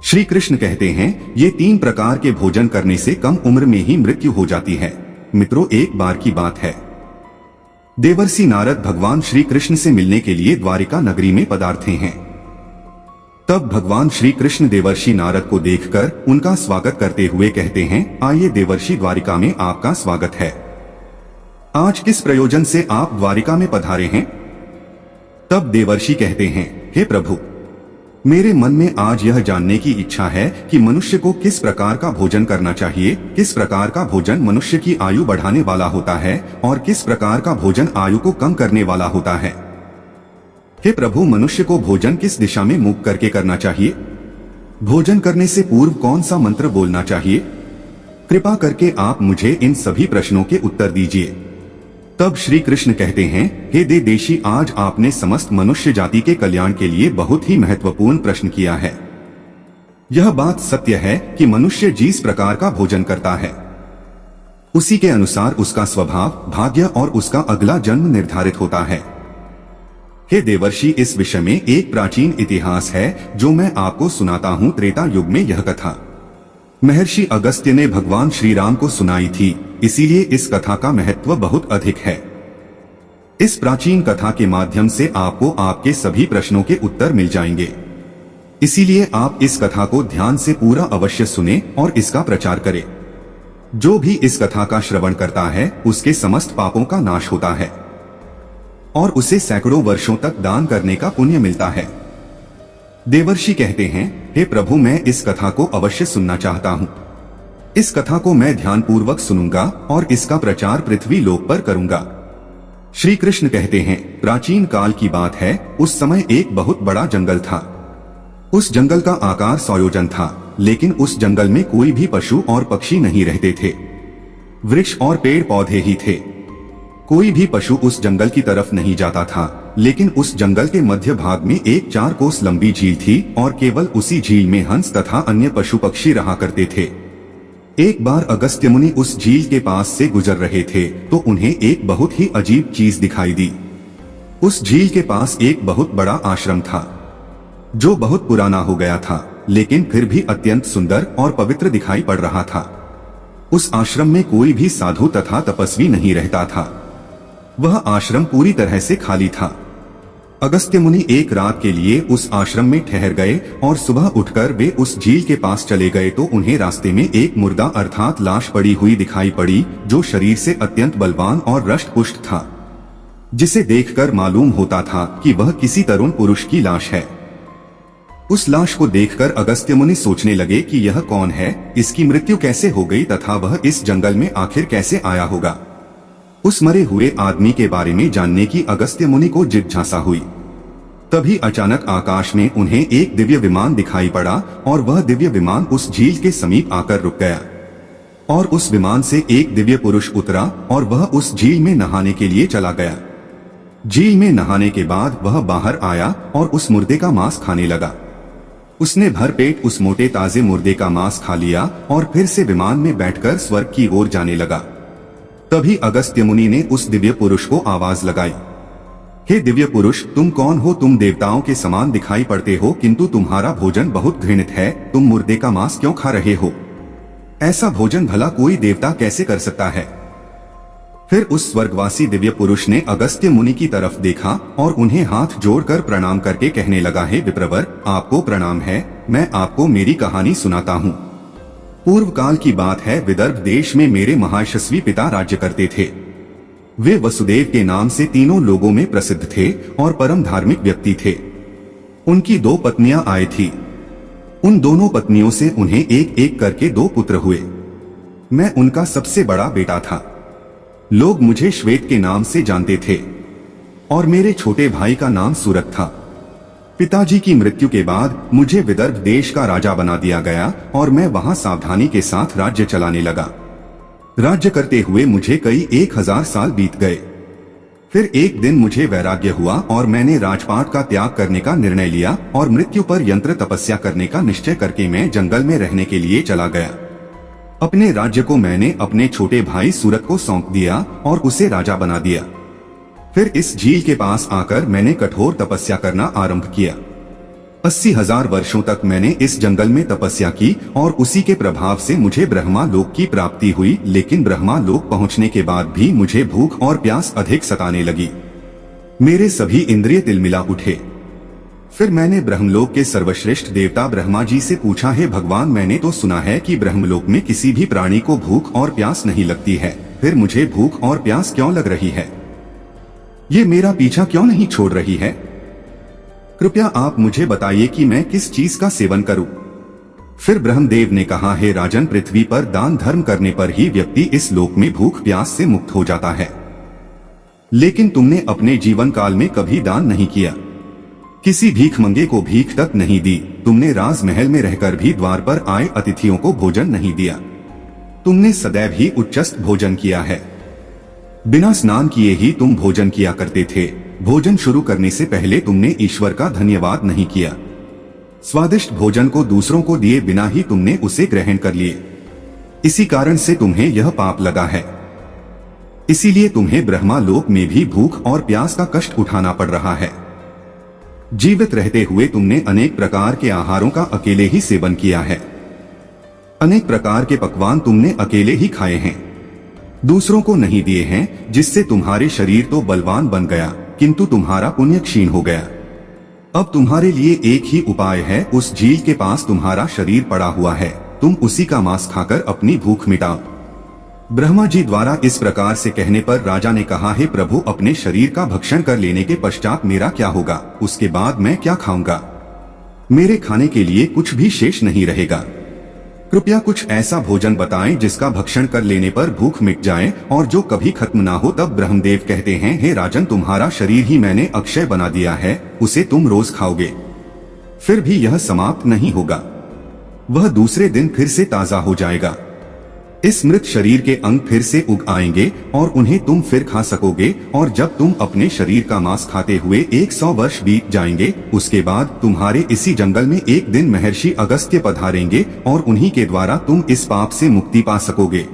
श्री कृष्ण कहते हैं, ये 3 प्रकार के भोजन करने से कम उम्र में ही मृत्यु हो जाती है। मित्रों, एक बार की बात है, देवर्षि नारद भगवान श्री कृष्ण से मिलने के लिए द्वारिका नगरी में पधारते हैं। तब भगवान श्री कृष्ण देवर्षि नारद को देखकर उनका स्वागत करते हुए कहते हैं, आइए देवर्षि, द्वारिका में आपका स्वागत है। आज किस प्रयोजन से आप द्वारिका में पधारे हैं? तब देवर्षि कहते हैं, हे प्रभु, मेरे मन में आज यह जानने की इच्छा है कि मनुष्य को किस प्रकार का भोजन करना चाहिए, किस प्रकार का भोजन मनुष्य की आयु बढ़ाने वाला होता है और किस प्रकार का भोजन आयु को कम करने वाला होता है। हे प्रभु, मनुष्य को भोजन किस दिशा में मुख करके करना चाहिए? भोजन करने से पूर्व कौन सा मंत्र बोलना चाहिए? कृपा करके आप मुझे इन सभी प्रश्नों के उत्तर दीजिए। तब श्री कृष्ण कहते हैं, हे देवर्षि, आज आपने समस्त मनुष्य जाति के कल्याण के लिए बहुत ही महत्वपूर्ण प्रश्न किया है। यह बात सत्य है कि मनुष्य जिस प्रकार का भोजन करता है उसी के अनुसार उसका स्वभाव, भाग्य और उसका अगला जन्म निर्धारित होता है। हे देवर्षि, इस विषय में एक प्राचीन इतिहास है जो मैं आपको सुनाता हूँ। त्रेता युग में यह कथा महर्षि अगस्त्य ने भगवान श्री राम को सुनाई थी, इसीलिए इस कथा का महत्व बहुत अधिक है। इस प्राचीन कथा के माध्यम से आपको आपके सभी प्रश्नों के उत्तर मिल जाएंगे। इसीलिए आप इस कथा को ध्यान से पूरा अवश्य सुने और इसका प्रचार करें। जो भी इस कथा का श्रवण करता है उसके समस्त पापों का नाश होता है और उसे सैकड़ों वर्षों तक दान करने का पुण्य मिलता है। देवर्षि कहते हैं, हे प्रभु, मैं इस कथा को अवश्य सुनना चाहता हूँ। इस कथा को मैं ध्यान पूर्वक सुनूंगा और इसका प्रचार पृथ्वी लोक पर करूंगा। श्री कृष्ण कहते हैं, प्राचीन काल की बात है, उस समय एक बहुत बड़ा जंगल था। उस जंगल का आकार 100 योजन था, लेकिन उस जंगल में कोई भी पशु और पक्षी नहीं रहते थे। वृक्ष और पेड़ पौधे ही थे। कोई भी पशु उस जंगल की तरफ नहीं जाता था, लेकिन उस जंगल के मध्य भाग में एक 4 कोस लंबी झील थी और केवल उसी झील में हंस तथा अन्य पशु पक्षी रहा करते थे। एक बार अगस्त्य मुनि उस झील के पास से गुजर रहे थे तो उन्हें एक बहुत ही अजीब चीज दिखाई दी। उस झील के पास एक बहुत बड़ा आश्रम था जो बहुत पुराना हो गया था, लेकिन फिर भी अत्यंत सुंदर और पवित्र दिखाई पड़ रहा था। उस आश्रम में कोई भी साधु तथा तपस्वी नहीं रहता था। वह आश्रम पूरी तरह से खाली था। अगस्त्य मुनि एक रात के लिए उस आश्रम में ठहर गए और सुबह उठकर वे उस झील के पास चले गए तो उन्हें रास्ते में एक मुर्दा अर्थात लाश पड़ी हुई दिखाई पड़ी, जो शरीर से अत्यंत बलवान और रष्ट पुष्ट था, जिसे देखकर मालूम होता था कि वह किसी तरुण पुरुष की लाश है। उस लाश को देखकर अगस्त्य मुनि सोचने लगे कि यह कौन है, इसकी मृत्यु कैसे हो गई तथा वह इस जंगल में आखिर कैसे आया होगा। उस मरे हुए आदमी के बारे में जानने की अगस्त्य मुनि को जिज्ञासा हुई। तभी अचानक आकाश में उन्हें एक दिव्य विमान दिखाई पड़ा और वह दिव्य विमान उस झील के समीप आकर रुक गया और उस विमान से एक दिव्य पुरुष उतरा और वह उस झील में नहाने के लिए चला गया। झील में नहाने के बाद वह बाहर आया और उस मुर्दे का मांस खाने लगा। उसने भरपेट उस मोटे ताजे मुर्दे का मांस खा लिया और फिर से विमान में बैठकर स्वर्ग की ओर जाने लगा। तभी अगस्त्य मुनि ने उस दिव्य पुरुष को आवाज लगाई, हे दिव्य पुरुष, तुम कौन हो? तुम देवताओं के समान दिखाई पड़ते हो, किंतु तुम्हारा भोजन बहुत घृणित है। तुम मुर्दे का मांस क्यों खा रहे हो? ऐसा भोजन भला कोई देवता कैसे कर सकता है? फिर उस स्वर्गवासी दिव्य पुरुष ने अगस्त्य मुनि की तरफ देखा और उन्हें हाथ जोड़कर प्रणाम करके कहने लगा, हे विप्रवर, आपको प्रणाम है। मैं आपको मेरी कहानी सुनाता हूँ। पूर्व काल की बात है, विदर्भ देश में मेरे महायशस्वी पिता राज्य करते थे। वे वसुदेव के नाम से तीनों लोगों में प्रसिद्ध थे और परम धार्मिक व्यक्ति थे। उनकी 2 पत्नियां आई थी। उन दोनों पत्नियों से उन्हें एक एक करके 2 पुत्र हुए। मैं उनका सबसे बड़ा बेटा था। लोग मुझे श्वेत के नाम से जानते थे और मेरे छोटे भाई का नाम सूरत था। पिताजी की मृत्यु के बाद मुझे विदर्भ देश का राजा बना दिया गया और मैं वहां सावधानी के साथ राज्य चलाने लगा। राज्य करते हुए मुझे कई 1000 साल बीत गए। फिर एक दिन मुझे वैराग्य हुआ और मैंने राजपाट का त्याग करने का निर्णय लिया और मृत्यु पर यंत्र तपस्या करने का निश्चय करके मैं जंगल में रहने के लिए चला गया। अपने राज्य को मैंने अपने छोटे भाई सूरत को सौंप दिया और उसे राजा बना दिया। फिर इस झील के पास आकर मैंने कठोर तपस्या करना आरंभ किया। 80,000 वर्षों तक मैंने इस जंगल में तपस्या की और उसी के प्रभाव से मुझे ब्रह्मा लोक की प्राप्ति हुई, लेकिन ब्रह्मा लोक पहुंचने के बाद भी मुझे भूख और प्यास अधिक सताने लगी। मेरे सभी इंद्रिय तिलमिला उठे। फिर मैंने ब्रह्मलोक के सर्वश्रेष्ठ देवता ब्रह्मा जी से पूछा, हे भगवान, मैंने तो सुना है कि ब्रह्मलोक में किसी भी प्राणी को भूख और प्यास नहीं लगती है, फिर मुझे भूख और प्यास क्यों लग रही है? ये मेरा पीछा क्यों नहीं छोड़ रही है? कृपया आप मुझे बताइए कि मैं किस चीज का सेवन करूं? फिर ब्रह्मदेव ने कहा, हे राजन, पृथ्वी पर दान धर्म करने पर ही व्यक्ति इस लोक में भूख प्यास से मुक्त हो जाता है। लेकिन तुमने अपने जीवन काल में कभी दान नहीं किया, किसी भीखमंगे को भीख तक नहीं दी, तुमने राजमहल में रहकर भी द्वार पर आए अतिथियों को भोजन नहीं दिया, तुमने सदैव ही उच्चस्त भोजन किया है। बिना स्नान किए ही तुम भोजन किया करते थे। भोजन शुरू करने से पहले तुमने ईश्वर का धन्यवाद नहीं किया। स्वादिष्ट भोजन को दूसरों को दिए बिना ही तुमने उसे ग्रहण कर लिए। इसी कारण से तुम्हें यह पाप लगा है। इसीलिए तुम्हें ब्रह्मा लोक में भी भूख और प्यास का कष्ट उठाना पड़ रहा है। जीवित रहते हुए तुमने अनेक प्रकार के आहारों का अकेले ही सेवन किया है। अनेक प्रकार के पकवान तुमने अकेले ही खाए हैं, दूसरों को नहीं दिए हैं, जिससे तुम्हारे शरीर तो बलवान बन गया, किंतु तुम्हारा पुण्य क्षीण हो गया। अब तुम्हारे लिए एक ही उपाय है, उस झील के पास तुम्हारा शरीर पड़ा हुआ है, तुम उसी का मांस खाकर अपनी भूख मिटाओ। ब्रह्मा जी द्वारा इस प्रकार से कहने पर राजा ने कहा, हे प्रभु, अपने शरीर का भक्षण कर लेने के पश्चात मेरा क्या होगा? उसके बाद मैं क्या खाऊंगा? मेरे खाने के लिए कुछ भी शेष नहीं रहेगा। कृपया कुछ ऐसा भोजन बताएं जिसका भक्षण कर लेने पर भूख मिट जाए और जो कभी खत्म ना हो। तब ब्रह्मदेव कहते हैं, हे राजन, तुम्हारा शरीर ही मैंने अक्षय बना दिया है, उसे तुम रोज खाओगे, फिर भी यह समाप्त नहीं होगा, वह दूसरे दिन फिर से ताजा हो जाएगा। इस मृत शरीर के अंग फिर से उग आएंगे और उन्हें तुम फिर खा सकोगे, और जब तुम अपने शरीर का मांस खाते हुए 100 वर्ष बीत जाएंगे, उसके बाद तुम्हारे इसी जंगल में एक दिन महर्षि अगस्त्य पधारेंगे और उन्हीं के द्वारा तुम इस पाप से मुक्ति पा सकोगे।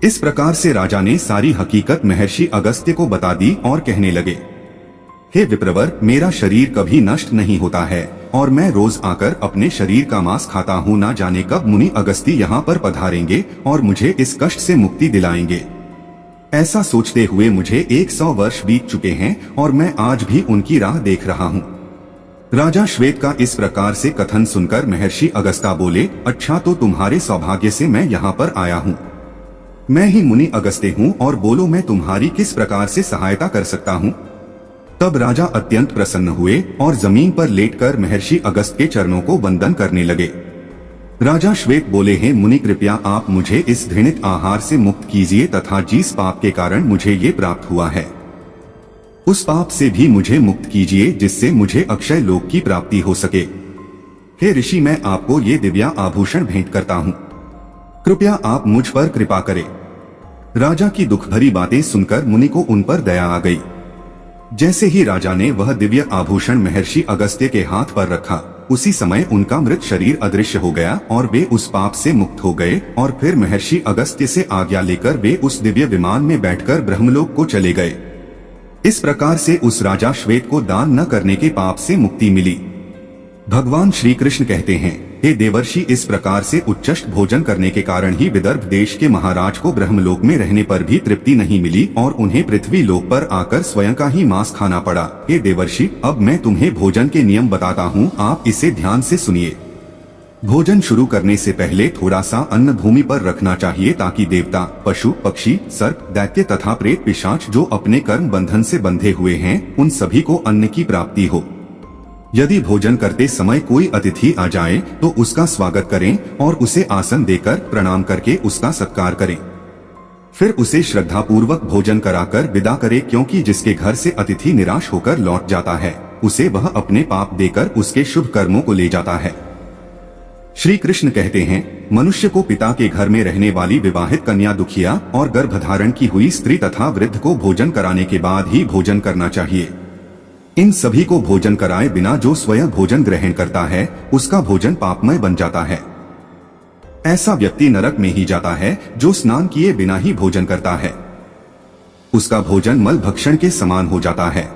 इस प्रकार से राजा ने सारी हकीकत महर्षि अगस्त्य को बता दी और कहने लगे, हे विप्रवर, मेरा शरीर कभी नष्ट नहीं होता है और मैं रोज आकर अपने शरीर का मांस खाता हूँ। ना जाने कब मुनि अगस्त्य यहाँ पर पधारेंगे और मुझे इस कष्ट से मुक्ति दिलाएंगे। ऐसा सोचते हुए मुझे 100 वर्ष बीत चुके हैं और मैं आज भी उनकी राह देख रहा हूँ। राजा श्वेत का इस प्रकार से कथन सुनकर महर्षि अगस्त्य बोले, अच्छा, तो तुम्हारे सौभाग्य से मैं यहाँ पर आया हूँ। मैं ही मुनि अगस्त्य हूँ, और बोलो मैं तुम्हारी किस प्रकार से सहायता कर सकता हूँ? तब राजा अत्यंत प्रसन्न हुए और जमीन पर लेटकर महर्षि अगस्त्य के चरणों को वंदन करने लगे। राजा श्वेत बोले, हैं मुनि, कृपया आप मुझे इस घृणित आहार से मुक्त कीजिए तथा जिस पाप के कारण मुझे ये प्राप्त हुआ है, उस पाप से भी मुझे मुक्त कीजिए, जिससे मुझे अक्षय लोक की प्राप्ति हो सके। हे ऋषि, मैं आपको ये दिव्या आभूषण भेंट करता हूँ, कृपया आप मुझ पर कृपा करें। राजा की दुख भरी बातें सुनकर मुनि को उन पर दया आ गई। जैसे ही राजा ने वह दिव्य आभूषण महर्षि अगस्त्य के हाथ पर रखा, उसी समय उनका मृत शरीर अदृश्य हो गया और वे उस पाप से मुक्त हो गए। और फिर महर्षि अगस्त्य से आज्ञा लेकर वे उस दिव्य विमान में बैठकर ब्रह्मलोक को चले गए। इस प्रकार से उस राजा श्वेत को दान न करने के पाप से मुक्ति मिली। भगवान श्री कृष्ण कहते हैं, हे देवर्षि, इस प्रकार से उच्चष्ट भोजन करने के कारण ही विदर्भ देश के महाराज को ब्रह्मलोक में रहने पर भी तृप्ति नहीं मिली और उन्हें पृथ्वी लोक पर आकर स्वयं का ही मांस खाना पड़ा। हे देवर्षि, अब मैं तुम्हें भोजन के नियम बताता हूँ, आप इसे ध्यान से सुनिए। भोजन शुरू करने से पहले थोड़ा सा अन्न भूमि पर रखना चाहिए, ताकि देवता, पशु, पक्षी, सर्प, दैत्य तथा प्रेत पिशाच जो अपने कर्म बंधन से बंधे हुए हैं, उन सभी को अन्न की प्राप्ति हो। यदि भोजन करते समय कोई अतिथि आ जाए तो उसका स्वागत करें और उसे आसन देकर प्रणाम करके उसका सत्कार करें। फिर उसे श्रद्धा पूर्वक भोजन कराकर विदा करें, क्योंकि जिसके घर से अतिथि निराश होकर लौट जाता है, उसे वह अपने पाप देकर उसके शुभ कर्मों को ले जाता है। श्री कृष्ण कहते हैं, मनुष्य को पिता के घर में रहने वाली विवाहित कन्या, दुखिया और गर्भधारण की हुई स्त्री तथा वृद्ध को भोजन कराने के बाद ही भोजन करना चाहिए। इन सभी को भोजन कराए बिना जो स्वयं भोजन ग्रहण करता है, उसका भोजन पापमय बन जाता है। ऐसा व्यक्ति नरक में ही जाता है जो स्नान किए बिना ही भोजन करता है। उसका भोजन मल भक्षण के समान हो जाता है।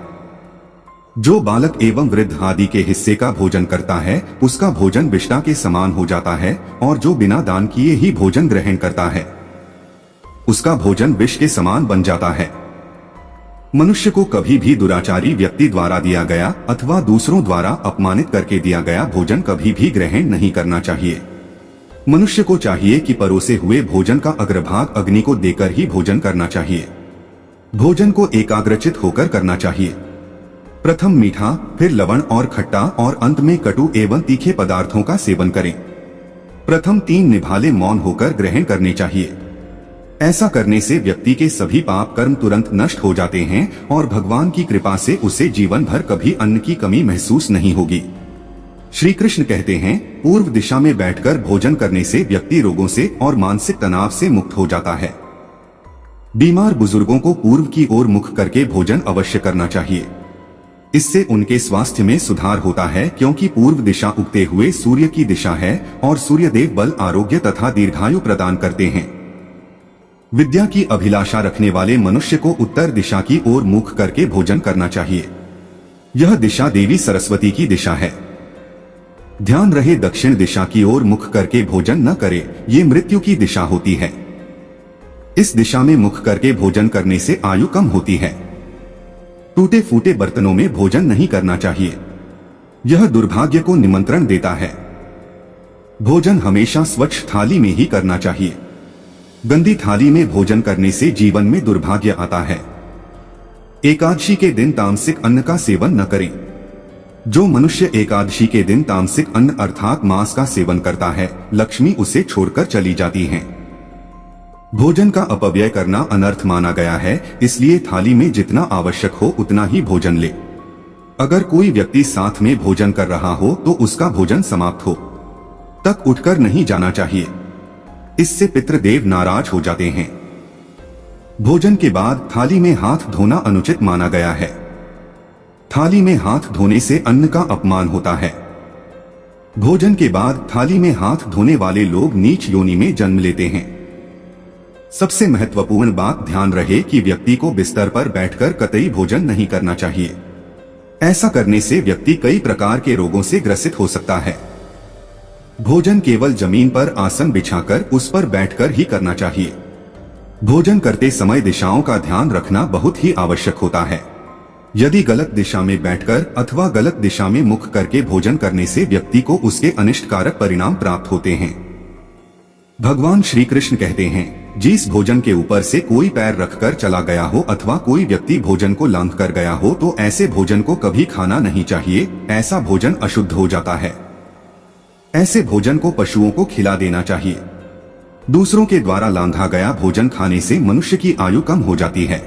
जो बालक एवं वृद्ध आदि के हिस्से का भोजन करता है उसका भोजन विष्टा के समान हो जाता है, और जो बिना दान किए ही भोजन ग्रहण करता है उसका भोजन विष के समान बन जाता है। मनुष्य को कभी भी दुराचारी व्यक्ति द्वारा दिया गया अथवा दूसरों द्वारा अपमानित करके दिया गया भोजन कभी भी ग्रहण नहीं करना चाहिए। मनुष्य को चाहिए कि परोसे हुए भोजन का अग्रभाग अग्नि को देकर ही भोजन करना चाहिए। भोजन को एकाग्रचित होकर करना चाहिए। प्रथम मीठा, फिर लवण और खट्टा और अंत में कटु एवं तीखे पदार्थों का सेवन करें। प्रथम 3 निभाले मौन होकर ग्रहण करने चाहिए। ऐसा करने से व्यक्ति के सभी पाप कर्म तुरंत नष्ट हो जाते हैं और भगवान की कृपा से उसे जीवन भर कभी अन्न की कमी महसूस नहीं होगी। श्री कृष्ण कहते हैं, पूर्व दिशा में बैठकर भोजन करने से व्यक्ति रोगों से और मानसिक तनाव से मुक्त हो जाता है। बीमार बुजुर्गों को पूर्व की ओर मुख करके भोजन अवश्य करना चाहिए। इससे उनके स्वास्थ्य में सुधार होता है, क्योंकि पूर्व दिशा उगते हुए सूर्य की दिशा है और सूर्यदेव बल, आरोग्य तथा दीर्घायु प्रदान करते हैं। विद्या की अभिलाषा रखने वाले मनुष्य को उत्तर दिशा की ओर मुख करके भोजन करना चाहिए। यह दिशा देवी सरस्वती की दिशा है। ध्यान रहे दक्षिण दिशा की ओर मुख करके भोजन न करे, ये मृत्यु की दिशा होती है। इस दिशा में मुख करके भोजन करने से आयु कम होती है। टूटे फूटे बर्तनों में भोजन नहीं करना चाहिए, यह दुर्भाग्य को निमंत्रण देता है। भोजन हमेशा स्वच्छ थाली में ही करना चाहिए। गंदी थाली में भोजन करने से जीवन में दुर्भाग्य आता है। एकादशी के दिन तामसिक अन्न का सेवन न करें। जो मनुष्य एकादशी के दिन तामसिक अन्न अर्थात मांस का सेवन करता है, लक्ष्मी उसे छोड़कर चली जाती हैं। भोजन का अपव्यय करना अनर्थ माना गया है, इसलिए थाली में जितना आवश्यक हो उतना ही भोजन ले। अगर कोई व्यक्ति साथ में भोजन कर रहा हो तो उसका भोजन समाप्त हो तक उठकर नहीं जाना चाहिए। इससे पितृदेव नाराज हो जाते हैं। भोजन के बाद थाली में हाथ धोना अनुचित माना गया है। थाली में हाथ धोने से अन्न का अपमान होता है। भोजन के बाद थाली में हाथ धोने वाले लोग नीच योनि में जन्म लेते हैं। सबसे महत्वपूर्ण बात ध्यान रहे कि व्यक्ति को बिस्तर पर बैठकर कतई भोजन नहीं करना चाहिए। ऐसा करने से व्यक्ति कई प्रकार के रोगों से ग्रसित हो सकता है। भोजन केवल जमीन पर आसन बिछाकर उस पर बैठकर ही करना चाहिए। भोजन करते समय दिशाओं का ध्यान रखना बहुत ही आवश्यक होता है। यदि गलत दिशा में बैठकर अथवा गलत दिशा में मुख करके भोजन करने से व्यक्ति को उसके अनिष्टकारक परिणाम प्राप्त होते हैं। भगवान श्री कृष्ण कहते हैं, जिस भोजन के ऊपर से कोई पैर रखकर चला गया हो अथवा कोई व्यक्ति भोजन को लांघ कर गया हो तो ऐसे भोजन को कभी खाना नहीं चाहिए। ऐसा भोजन अशुद्ध हो जाता है। ऐसे भोजन को पशुओं को खिला देना चाहिए। दूसरों के द्वारा लांघा गया भोजन खाने से मनुष्य की आयु कम हो जाती है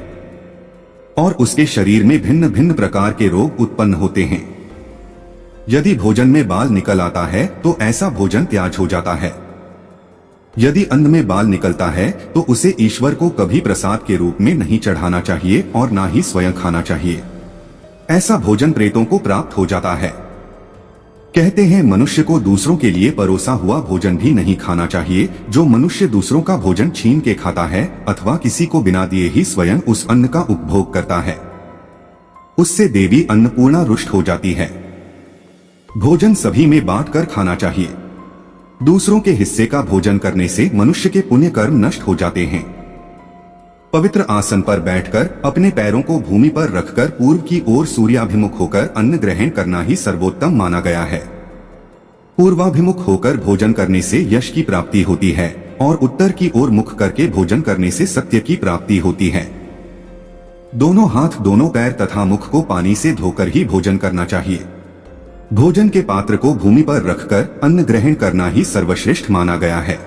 और उसके शरीर में भिन्न भिन्न प्रकार के रोग उत्पन्न होते हैं। यदि भोजन में बाल निकल आता है तो ऐसा भोजन त्याज्य हो जाता है। यदि अन्न में बाल निकलता है तो उसे ईश्वर को कभी प्रसाद के रूप में नहीं चढ़ाना चाहिए और ना ही स्वयं खाना चाहिए। ऐसा भोजन प्रेतों को प्राप्त हो जाता है। कहते हैं, मनुष्य को दूसरों के लिए परोसा हुआ भोजन भी नहीं खाना चाहिए। जो मनुष्य दूसरों का भोजन छीन के खाता है अथवा किसी को बिना दिए ही स्वयं उस अन्न का उपभोग करता है, उससे देवी अन्नपूर्णा रुष्ट हो जाती है। भोजन सभी में बांटकर खाना चाहिए। दूसरों के हिस्से का भोजन करने से मनुष्य के पुण्य कर्म नष्ट हो जाते हैं। पवित्र आसन पर बैठकर अपने पैरों को भूमि पर रखकर पूर्व की ओर सूर्याभिमुख होकर अन्न ग्रहण करना ही सर्वोत्तम माना गया है। पूर्वाभिमुख होकर भोजन करने से यश की प्राप्ति होती है और उत्तर की ओर मुख करके भोजन करने से सत्य की प्राप्ति होती है। दोनों हाथ, दोनों पैर तथा मुख को पानी से धोकर ही भोजन करना चाहिए। भोजन के पात्र को भूमि पर रखकर अन्न ग्रहण करना ही सर्वश्रेष्ठ माना गया है।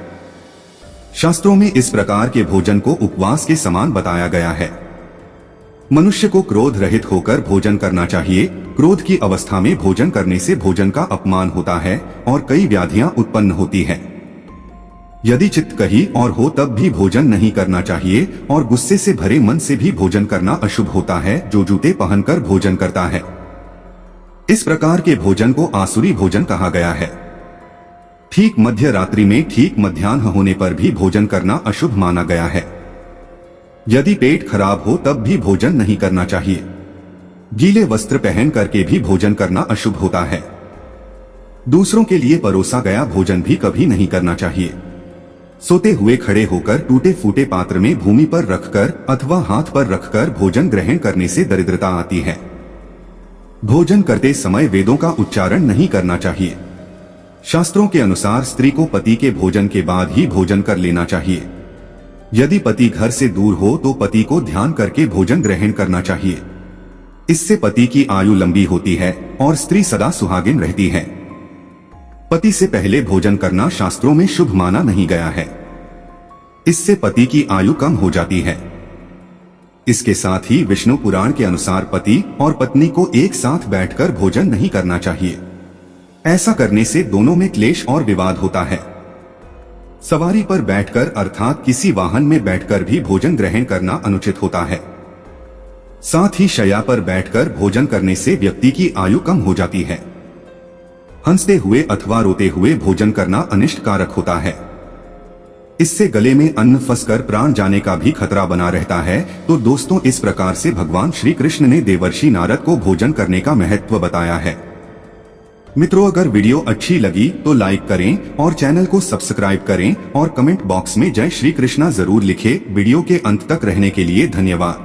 शास्त्रों में इस प्रकार के भोजन को उपवास के समान बताया गया है। मनुष्य को क्रोध रहित होकर भोजन करना चाहिए। क्रोध की अवस्था में भोजन करने से भोजन का अपमान होता है और कई व्याधियां उत्पन्न होती है। यदि चित्त कहीं और हो तब भी भोजन नहीं करना चाहिए और गुस्से से भरे मन से भी भोजन करना अशुभ होता है। जो जूते पहनकर भोजन करता है, इस प्रकार के भोजन को आसुरी भोजन कहा गया है। ठीक मध्य रात्रि में ठीक मध्याह्न होने पर भी भोजन करना अशुभ माना गया है। यदि पेट खराब हो तब भी भोजन नहीं करना चाहिए। गीले वस्त्र पहन करके भी भोजन करना अशुभ होता है। दूसरों के लिए परोसा गया भोजन भी कभी नहीं करना चाहिए। सोते हुए खड़े होकर टूटे फूटे पात्र में भूमि पर रखकर अथवा हाथ पर रखकर भोजन ग्रहण करने से दरिद्रता आती है। भोजन करते समय वेदों का उच्चारण नहीं करना चाहिए। शास्त्रों के अनुसार स्त्री को पति के भोजन के बाद ही भोजन कर लेना चाहिए। यदि पति घर से दूर हो तो पति को ध्यान करके भोजन ग्रहण करना चाहिए। इससे पति की आयु लंबी होती है और स्त्री सदा सुहागिन रहती है। पति से पहले भोजन करना शास्त्रों में शुभ माना नहीं गया है। इससे पति की आयु कम हो जाती है। इसके साथ ही विष्णु पुराण के अनुसार पति और पत्नी को एक साथ बैठकर भोजन नहीं करना चाहिए। ऐसा करने से दोनों में क्लेश और विवाद होता है। सवारी पर बैठकर अर्थात किसी वाहन में बैठकर भी भोजन ग्रहण करना अनुचित होता है। साथ ही शैया पर बैठकर भोजन करने से व्यक्ति की आयु कम हो जाती है। हंसते हुए अथवा रोते हुए भोजन करना अनिष्ट कारक होता है। इससे गले में अन्न फंसकर प्राण जाने का भी खतरा बना रहता है। तो दोस्तों, इस प्रकार से भगवान श्री कृष्ण ने देवर्षि नारद को भोजन करने का महत्व बताया है। मित्रों, अगर वीडियो अच्छी लगी तो लाइक करें और चैनल को सब्सक्राइब करें और कमेंट बॉक्स में जय श्री कृष्णा जरूर लिखें। वीडियो के अंत तक रहने के लिए धन्यवाद।